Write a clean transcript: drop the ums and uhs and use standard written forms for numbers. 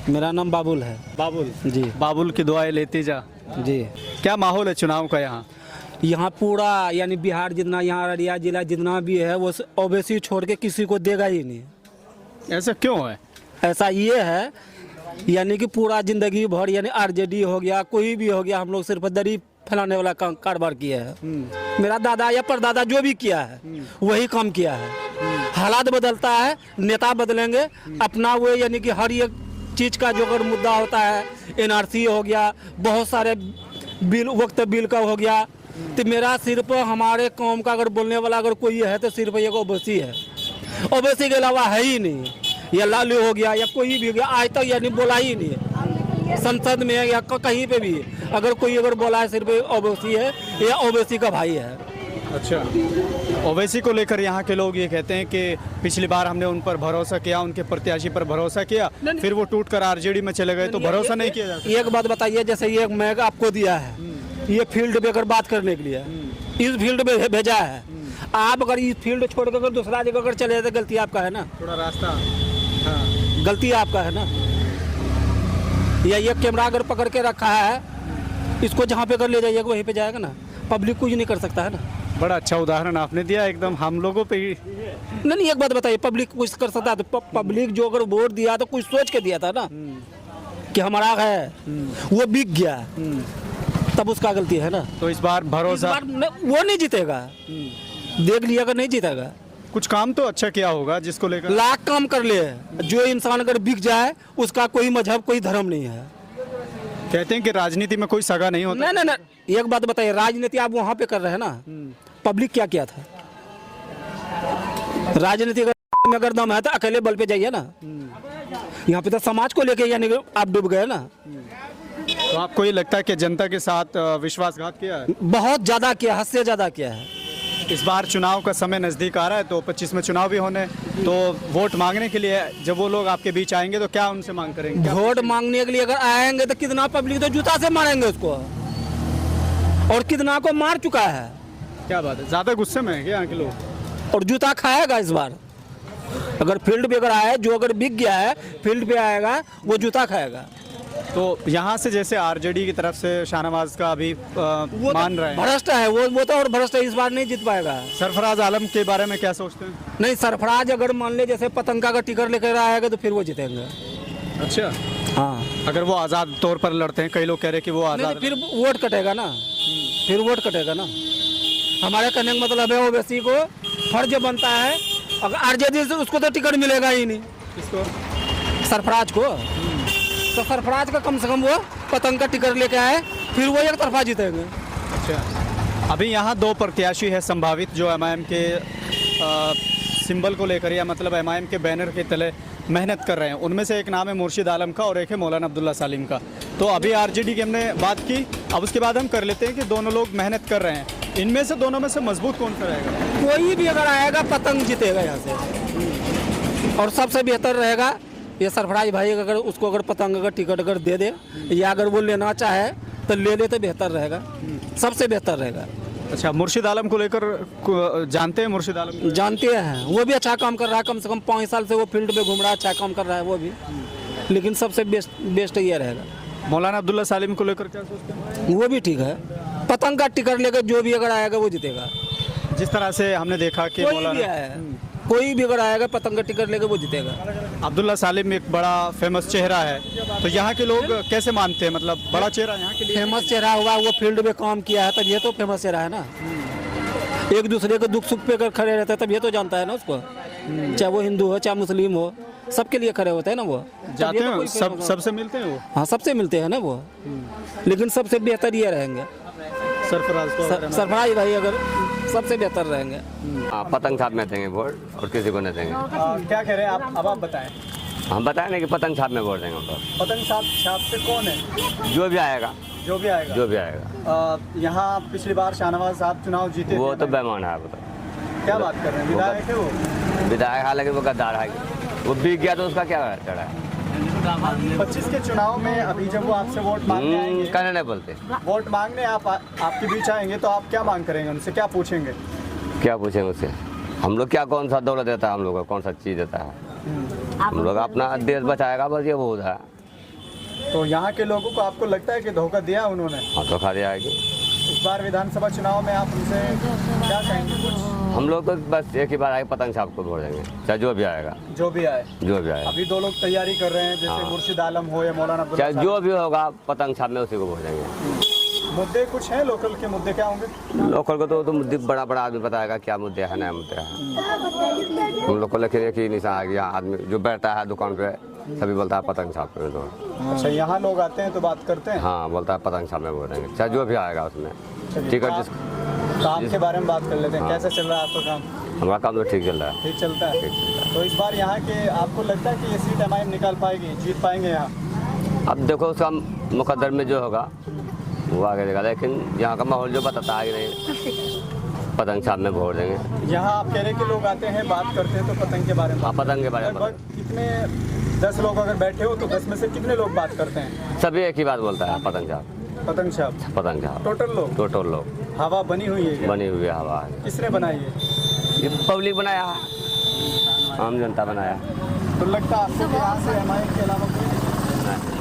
मेरा नाम बाबुल है। बाबुल जी। बाबुल की दुआएं लेती जा। जी। क्या माहौल है चुनाव का यहाँ? यहाँ पूरा यानी बिहार जितना, यहाँ अररिया जिला जितना भी है वो ओबीसी छोड़ के किसी को देगा ही नहीं। ऐसा क्यों है? ऐसा ये है यानी कि पूरा जिंदगी भर यानी आरजेडी हो गया, कोई भी हो गया, हम लोग सिर्फ दरी फैलाने वाला कारोबार किया है। मेरा दादा या परदादा जो भी किया है वही काम किया है। हालात बदलता है, नेता बदलेंगे, अपना वो यानी कि हर एक चीज़ का जो अगर मुद्दा होता है, एनआरसी हो गया, बहुत सारे बिल वक्त बिल का हो गया, तो मेरा सिर्फ हमारे कौम का अगर बोलने वाला अगर कोई है तो सिर्फ एक ओबीसी है। ओबीसी के अलावा है ही नहीं। या लालू हो गया या कोई भी हो गया, आज तक यानी बोला ही नहीं है संसद में या कहीं पे भी। अगर कोई अगर बोला है सिर्फ ओबीसी है या ओबीसी का भाई है। अच्छा, ओवैसी को लेकर यहाँ के लोग ये कहते हैं कि पिछली बार हमने उन पर भरोसा किया, उनके प्रत्याशी पर भरोसा किया, फिर वो टूटकर आरजेडी में चले गए, तो भरोसा नहीं किया जाता। एक बात बताइए, जैसे ये मैं आपको दिया है, ये फील्ड पे अगर बात करने के लिए इस फील्ड में भेजा है, आप अगर इस फील्ड छोड़ कर अगर दूसरा जगह अगर चले जाते, गलती आपका है ना। थोड़ा रास्ता गलती आपका है ना। या ये कैमरा अगर पकड़ के रखा है, इसको जहाँ पे कर ले जाइएगा वहीं पे जाएगा ना। पब्लिक कुछ नहीं कर सकता है ना। बड़ा अच्छा उदाहरण आपने दिया, एकदम हम लोगों पे ही। नहीं, एक बात बताइए, पब्लिक कुछ कर सकता है तो पब्लिक जो अगर वोट दिया तो कुछ सोच के दिया था ना कि हमारा है, वो बिक गया, तब उसका गलती है ना। तो इस बार भरोसा वो नहीं जीतेगा, देख लिया अगर नहीं जीतेगा। कुछ काम तो अच्छा किया होगा जिसको लेकर लाख काम कर ले। जो इंसान अगर बिक जाए उसका कोई मजहब कोई धर्म नहीं है। कहते हैं कि राजनीति में कोई सगा नहीं होता। नहीं, एक बात बताइए, राजनीति आप वहाँ पे कर रहे हैं ना, पब्लिक क्या किया था? राजनीति में अगर दम है तो अकेले बल पे जाइए ना। यहाँ पे तो समाज को लेके यानी आप डूब गए ना। तो आपको ये लगता है कि जनता के साथ विश्वासघात किया है? बहुत ज्यादा किया, हद से ज्यादा किया है। इस बार चुनाव का समय नज़दीक आ रहा है, तो 25 में चुनाव भी होने, तो वोट मांगने के लिए जब वो लोग आपके बीच आएंगे तो क्या उनसे मांग करेंगे? वोट मांगने के लिए अगर आएंगे तो कितना पब्लिक तो जूता से मारेंगे उसको, और कितना को मार चुका है। क्या बात है, ज़्यादा गुस्से में है क्या यहाँ के लोग? और जूता खाएगा इस बार। अगर फील्ड पे अगर आए, जो अगर बिक गया है फील्ड पे आएगा, वो जूता खाएगा। तो यहाँ से जैसे आरजेडी की तरफ से शाहनवाज का अभी मान रहे हैं, भ्रष्ट है वो तो, और भ्रष्ट है, इस बार नहीं जीत पाएगा। सरफराज आलम के बारे में क्या सोचते हैं? नहीं, सरफराज अगर मान ले जैसे पतंगा का टिकट लेकर आएगा तो फिर वो जीतेंगे। अच्छा, हाँ, अगर वो आज़ाद तौर पर लड़ते हैं, कई लोग कह रहे हैं कि वो आज़ाद, फिर वोट कटेगा ना, फिर वोट कटेगा ना। हमारे कहने का मतलब है ओबीसी को फर्ज बनता है, अगर आरजेडी से उसको तो टिकट मिलेगा ही नहीं। किसको? सरफराज को। तो सरफराज का कम से कम वो पतंग का टिकट लेके आए, फिर वो एक तरफा जीतेंगे। अच्छा, अभी यहाँ दो प्रत्याशी है संभावित जो एमआईएम के सिंबल को लेकर, या मतलब एमआईएम के बैनर के तले मेहनत कर रहे हैं। उनमें से एक नाम है मुर्शिद आलम का और एक है मौलाना अब्दुल्ला सालिम का। तो अभी आरजेडी की हमने बात की, अब उसके बाद हम कर लेते हैं कि दोनों लोग मेहनत कर रहे हैं, इनमें से दोनों में से मजबूत कौन सा रहेगा? कोई भी अगर आएगा पतंग जीतेगा यहाँ से। और सबसे बेहतर रहेगा ये सरफराज भाई, अगर उसको अगर पतंग का टिकट अगर दे दे, या अगर वो लेना चाहे तो ले ले तो बेहतर रहेगा, सबसे बेहतर रहेगा। अच्छा, मुर्शिद आलम को लेकर जानते हैं? मुर्शिद आलम जानते हैं, वो भी अच्छा काम कर रहा है, कम से कम 5 साल से वो फील्ड पे घूम रहा है, अच्छा काम कर रहा है वो भी। लेकिन सबसे बेस्ट ये रहेगा। मौलाना अब्दुल्ला सालिम को लेकर क्या सोचते हैं? वो भी ठीक है, पतंग का टिकट लेकर जो भी अगर आएगा वो जीतेगा। जिस तरह से हमने देखा कि कोई भी अगर आएगा पतंग का टिकट लेकर वो जीतेगा। अब्दुल्ला सालिम एक बड़ा फेमस चेहरा है, तो यहाँ के लोग कैसे मानते हैं? मतलब बड़ा चेहरा यहाँ के लिए फेमस चेहरा हुआ, वो फील्ड में काम किया है, तब ये तो फेमस चेहरा है ना। एक दूसरे के दुख सुख पे अगर खड़े रहते हैं तब ये तो जानता है ना उसको, चाहे वो हिंदू हो चाहे मुस्लिम हो, सबके लिए खड़े होते हैं ना वो। जाते हैं सबसे मिलते हैं वो। हाँ, सबसे मिलते हैं ना वो। लेकिन सबसे बेहतर ये रहेंगे सरफराज भाई, अगर सबसे बेहतर रहेंगे। पतंग छाप में देंगे वोट और किसी को नहीं देंगे। क्या कह रहे हैं आप? अब आप बताएं। हम बताएं ना कि पतंग छाप में वोट देंगे हम तो। पतंग छाप से कौन है? जो भी आएगा। यहाँ पिछली बार शाहनवाज साहब चुनाव जीते, वो तो बेईमान है। वो तो क्या बात कर रहे हैं? विधायक है वो। विधायक, हालांकि वो गद्दार है, वो बिक गया तो उसका क्या चढ़ा है? 25 के चुनाव में अभी जब वो आपसे वोट मांगने आएंगे, कहने नहीं बोलते, वोट मांगने आपके बीच आएंगे, तो आप क्या मांग करेंगे? उनसे क्या पूछेंगे? क्या पूछेंगे उससे? हम लोग क्या, कौन सा दौलत देता है हम लोग को, कौन सा चीज़ देता है? हम लोग अपना देश बचाएगा, बस ये बहुत है। तो यहाँ के लोगों को आपको लगता है कि धोखा दिया उन्होंने? हाँ धोखा दिया है कि इस बार विधानसभा चुनाव में आप उनसे क्या कहेंगे कुछ? हम लोग तो बस एक ही बार आएगा पतंग साहब को वोट देंगे, चाहे जो भी आएगा, जो भी आए। जो भी आएगा, अभी 2 लोग तैयारी कर रहे हैं, जैसे हाँ। मुर्शिद आलम हो या मौलाना अब्दुल्ला चाहे साहब। जो भी होगा पतंग साहब में उसी को वोट देंगे। मुद्दे कुछ हैं लोकल के, मुद्दे क्या होंगे? लोकल को तो मुद्दे बड़ा बड़ा आदमी बताएगा क्या मुद्दे है नया मुद्दे है। हम लोग को लेकर एक ही निशान आ गया, आदमी जो बैठता है दुकान पे सभी बोलता है पतंग साहब पे दो। अच्छा, यहाँ लोग आते हैं तो बात करते हैं? हाँ बोलता है पतंग साहब में वोट देंगे, चाहे जो भी आएगा उसमें। टिकट जिस काम के बारे में बात कर लेते हैं। हाँ। कैसे चल रहा है आपका काम? हमारा काम तो ठीक चल रहा है। ठीक चलता है। तो इस बार यहाँ के आपको लगता है कि ये सीट एमआईएम निकाल पाएगी, जीत पाएंगे यहाँ? अब देखो उसका मुकद्दर में जो होगा वो आगे देगा, लेकिन यहाँ का माहौल जो बताता है कि नहीं पतंग साहब में वोट देंगे। यहाँ आप कह रहे कि लोग आते हैं बात करते हैं तो पतंग के बारे में? हाँ पतंग के बारे में लगभग कितने 10 लोग अगर बैठे हो तो 10 में से कितने लोग बात करते हैं? सभी एक ही बात बोलता है पतंग साहब, पतंग साहब। पतंग साहब। टोटल लोग? टोटल लोग। हवा बनी हुई है क्या? बनी हुई हवा है। किसने बनाई है? ये पब्लिक बनाया है, आम जनता बनाया। तो लगता है आपको कि यहाँ से एमआईएम के अलावा कोई? नहीं।